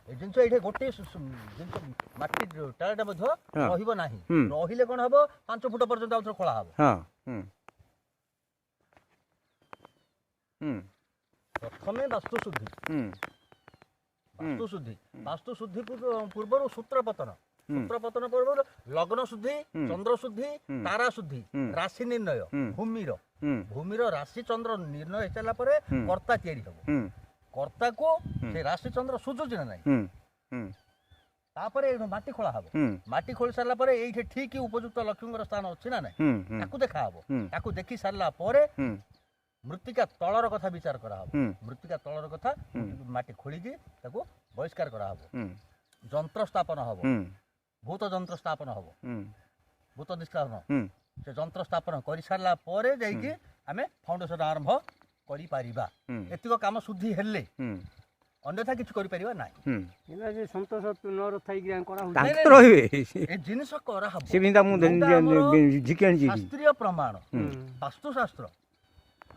ए जिनस ये गोटे जिनस माटी टाटा रहिबो नाही रहिले कोन हबो 5 फुट पर्यंत आउथर खोला हबो हां प्रथमे वास्तु शुद्धि पूर्व सूत्र पतन पूर्व लग्न शुद्धि चंद्र शुद्धि तारा शुद्धि राशि निर्णय भूमिर राशि चंद्र निर्णय हो सारा पर कर्ता तैयारी हबो कर्ता को से राशि चंद्र सुजुज ना नहीं तापरे माटी खोला हबो माटी खोली सारा पर एठी ठीक उपयुक्त लक्ष्मी स्थान अछि ना नहीं ताकू देखा हबो ताकू देखि सारला परे मृत्तिका तलर कथा विचार करा हबो मृत्तिका तलर कथा माटी खोली की ताकू बहिष्कार करा हबो यंत्र स्थापन हबो भूत यंत्र स्थापन हबो भूत निष्कासन से यंत्र स्थापन करि सारला परे जाई कि हमें फाउंडेशन आरंभ करि परिबा एतिको काम शुद्धि हेले अन्यथा किछ करि परिबा नाही एना जे संतोष नर थाई कि करा हो तांत रहिबे ए जिनिस करा हबो से बिंदा मु झिकेन जी शास्त्रीय प्रमाण वास्तु शास्त्र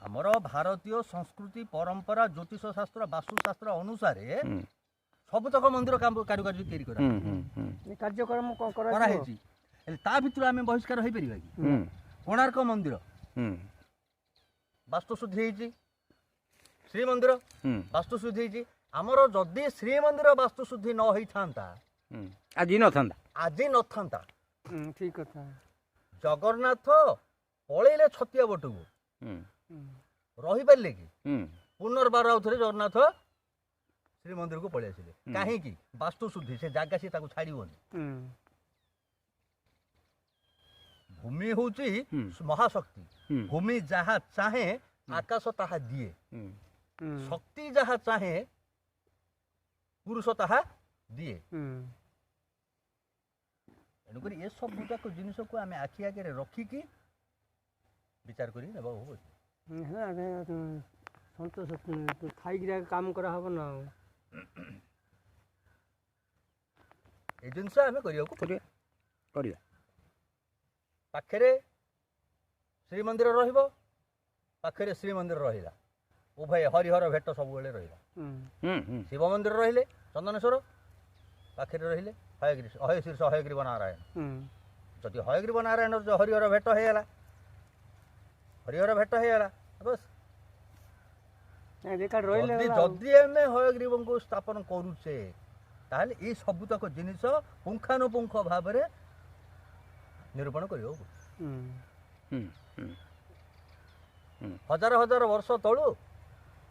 हमर भारतीय संस्कृति परंपरा ज्योतिष शास्त्र वास्तु शास्त्र अनुसार सबतक मंदिर काम कारुकार्य तैयारी करा कार्यक्रम करा हेची ता भितर आमे बहिष्कार होई परिबा कि कोणार्क मंदिर वास्तु शुद्धि हेची श्री मंदिर वास्तु शुद्धि हेची हमर जदी श्री मंदिर वास्तु शुद्धि न होई थांता आज न थांता ठीक कथा जगन्नाथ पळेले छतिया बटुगु रही पारे कि पुनर्बार आउथरे जगन्नाथ श्री मंदिर को पळै आसिले काहे कि वास्तु शुद्धि से जागा से ताको छाड़ीबोनी भूमि होची महाशक्ति भूमि जहा चाहे आकाश ताहा दिए शक्ति जहा चाहे पुरुष ताहा दिए एनुकरी ये सब गुटाक जिनिस को आमे आखि आगे रखिकी विचार करी नेबा हो संतोष खाई काम करा हबो ना ए जिनिस आमे करिया पाखरे श्री मंदिर रहिबो पाखरे श्री मंदिर रहिला उभय हरिहर भेट सब बेले रहिला शिव मंदिर रहिले चंदनेश्वर पाखरे रहिले हयगिरी हयग्रीव नारायण जदि हयग्रीव नारायण जो हरिहर भेट हेला हरिहर भेट हेला बस जदि आमे हयग्रीव को स्थापन करूचे ताहले ए सबुतक जिनिस पुंखानुपुंख भाव में निरूपण करियो हजार हजार वर्ष तळु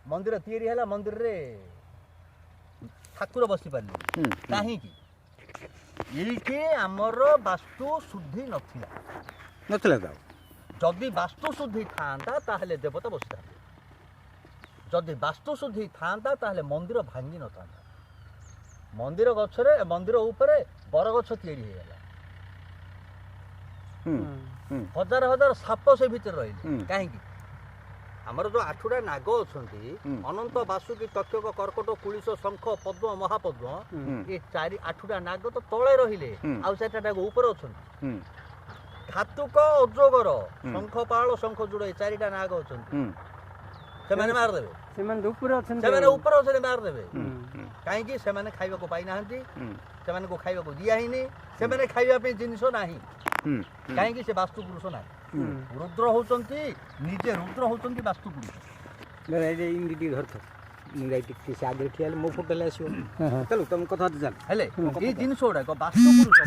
मंदिर तैयारी हैला मंदिर रे ठाकुर बसी पारले काहे कि एके हमर वास्तु शुद्धि नथिला जदि वास्तु शुद्धि थांता ताहले देवता बसता जदि वास्तु शुद्धि थांता ताहले मंदिर भांगी न थांता मंदिर गछरे मंदिर ऊपर बर गछ तैयारी हैला हजार हजार साप से भीतर रही कहीं आमर जो आठुड़ा नाग अच्छी अनंत बासुकी तक्षक कर्कट कुलिश शंख पद्म महापद्म ये चारि आठुड़ा नाग तो तले रहिले आउ चारिटा नाग ऊपर अच्छी धातुक अजगर शंख पाल शंख जुड़ चारिटा नाग अच्छी से मारदेवे ऊपर अच्छे मारदेवे कहीं से खाइबा को पाई ना से खाइबा को दिया ही से खाइबा जिनिस नाही कहीं से वास्तु पुरुष ना रुद्र होचंती निजे रुद्र होचंती वास्तु पुरुष मेरे इंडिटी घर था मुंगाई से आगे ठिया मो फोटो आसो चलो तुम कथा चल हेले ये जिनिस गुडा वास्तु पुरुष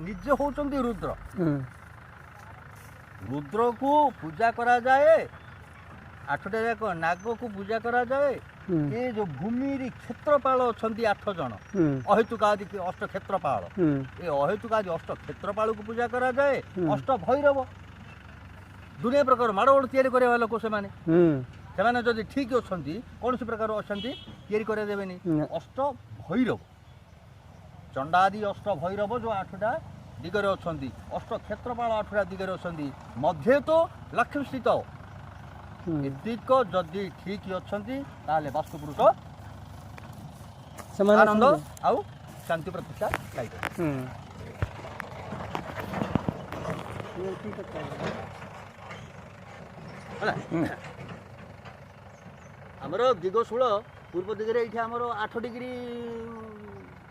निजे होचंती रुद्र रुद्र को पूजा करा जाए आठटा जाक नाग को पूजा करा जाए ये जो भूमि क्षेत्रपाल अच्छा 8 जन अहेतुकादि अष्ट क्षेत्रपाल ये अहेतुकादि अष्ट क्षेत्रपाल को पूजा करा जाए अष्ट भैरव दुनिया प्रकार माड़गोड़ तैयारी करवा लोक से जदि ठीक अच्छा कौन सी प्रकार अच्छा तैयारी करदेवेनि अष्ट भैरव चंडादि अष्ट भैरव जो 8टा दिगरे अच्छा अष्ट क्षेत्रपाल 8टा दिगरे अच्छा मध्य तो लक्ष्मी स्थित एतिक जदि ठीक अच्छा वास्तु पुरुष आनंद आउ शांति प्रतिष्ठा आमर दिगशूल पूर्व दिगरे ये आमर 8 डिग्री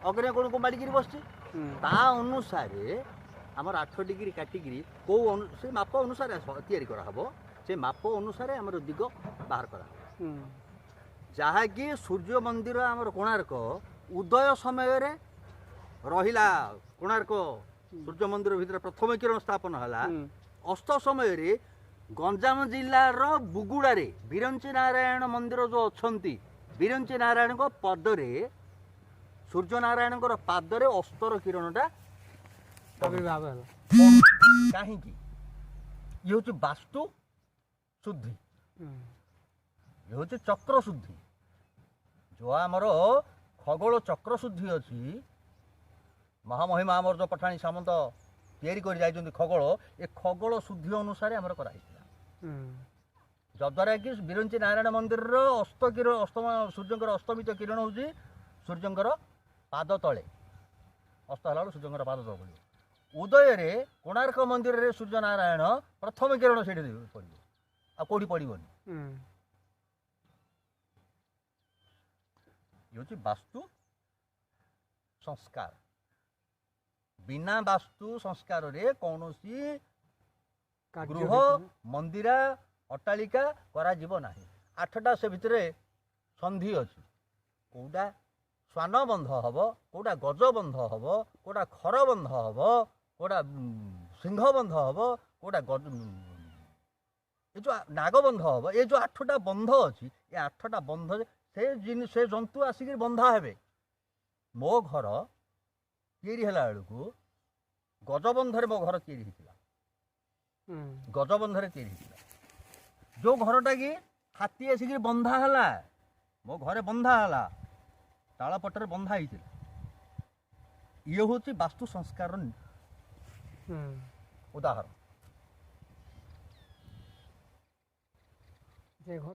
ଅଗ୍ନି କୋଣକୁ ମାଡ଼ିକିରି ବସିଛି ତା ଅନୁସାରେ ଆମର 8 ଡିଗ୍ରୀ କାଟିକିରି କେଉଁ ସେ ମାପ ଅନୁସାରେ ତିଆରି କରାହେବ ସେ ମାପ ଅନୁସାରେ ଆମର ଦିଗ ବାହାର କରାହେବ ଯାହାକି ସୂର୍ଯ୍ୟ ମନ୍ଦିର ଆମର କୋଣାର୍କ ଉଦୟ ସମୟରେ ରହିଲା କୋଣାର୍କ ସୂର୍ଯ୍ୟ ମନ୍ଦିର ଭିତରେ ପ୍ରଥମ କିରଣ ସ୍ଥାପନ ହେଲା ଅସ୍ତ ସମୟରେ ଗଞ୍ଜାମ ଜିଲ୍ଲାର ବୁଗୁଡ଼ାରେ ବିରଞ୍ଚି ନାରାୟଣ ମନ୍ଦିର ଯେଉଁ ଅଛନ୍ତି ବିରଞ୍ଚି ନାରାୟଣଙ୍କ ପଦରେ ସୂର୍ଯ୍ୟ ନାରାୟଣଙ୍କର ପାଦରେ ଅସ୍ତର କିରଣଟା ଆବିର୍ଭାବ ହେଲା କାହିଁକି ଇଏ ହେଉଛି ବାସ୍ତୁ ଶୁଦ୍ଧି ଇଏ ହେଉଛି ଚକ୍ର ଶୁଦ୍ଧି ଯେଉଁ ଆମର ଖଗୋଳ ଚକ୍ର ଶୁଦ୍ଧି ଅଛି ମହାମହିମା ଆମର ଯେଉଁ ପଠାଣି ସାମନ୍ତ ତିଆରି କରି ଯାଇଛନ୍ତି ଖଗୋଳ ଏ ଖଗୋଳ ଶୁଦ୍ଧି ଅନୁସାରେ ଆମର କରାହେଇଥିଲା ଯଦ୍ୱାରା କି ବିରଞ୍ଚି ନାରାୟଣ ମନ୍ଦିରର ସୂର୍ଯ୍ୟଙ୍କର ଅସ୍ତମିତ କିରଣ ହେଉଛି ସୂର୍ଯ୍ୟଙ୍କର ପାଦ ତଳେ ଅସ୍ତ ହେଲା ବେଳକୁ ସୂର୍ଯ୍ୟଙ୍କର ପାଦ ତଳେ ପଡ଼ିବ ଉଦୟରେ କୋଣାର୍କ ମନ୍ଦିରରେ ସୂର୍ଯ୍ୟ ନାରାୟଣ ପ୍ରଥମ କିରଣ ସେଇଠି ପଡ଼ିବ ଆଉ କେଉଁଠି ପଡ଼ିବନି ଇଏ ହେଉଛି ବାସ୍ତୁ ସଂସ୍କାର ବିନା ବାସ୍ତୁ ସଂସ୍କାରରେ କୌଣସି ଗୃହ ମନ୍ଦିର ଅଟ୍ଟାଳିକା କରାଯିବ ନାହିଁ 8ଟା ସେ ଭିତରେ ସନ୍ଧି ଅଛି କେଉଁଟା ଶ୍ୱାନ ବନ୍ଧ ହେବ କେଉଁଟା ଗଜ ବନ୍ଧ ହେବ କେଉଁଟା ଖର ବନ୍ଧ ହେବ କେଉଁଟା ସିଂହ ବନ୍ଧ ହେବ କେଉଁଟା ଏ ଯେଉଁ ନାଗବନ୍ଧ ହେବ ଏ ଯେଉଁ 8ଟା ବନ୍ଧ ଅଛି ଏ 8ଟା ବନ୍ଧ ସେ ଜନ୍ତୁ ଆସିକି ବନ୍ଧା ହେବେ ମୋ ଘର ତିଆରି ହେଲା ବେଳକୁ ଗଜବନ୍ଧରେ ମୋ ଘର ତିଆରି ହେଇଥିଲା ଗଜବନ୍ଧରେ ତିଆରି ହେଇଥିଲା ଯେଉଁ ଘରଟା କି ହାତୀ ଆସିକି ବନ୍ଧା ହେଲା ମୋ ଘରେ ବନ୍ଧା ହେଲା ତାଳ ପଟରେ ବନ୍ଧା ହେଇଥିଲା ଇଏ ହେଉଛି ବାସ୍ତୁ ସଂସ୍କାରର ଉଦାହରଣ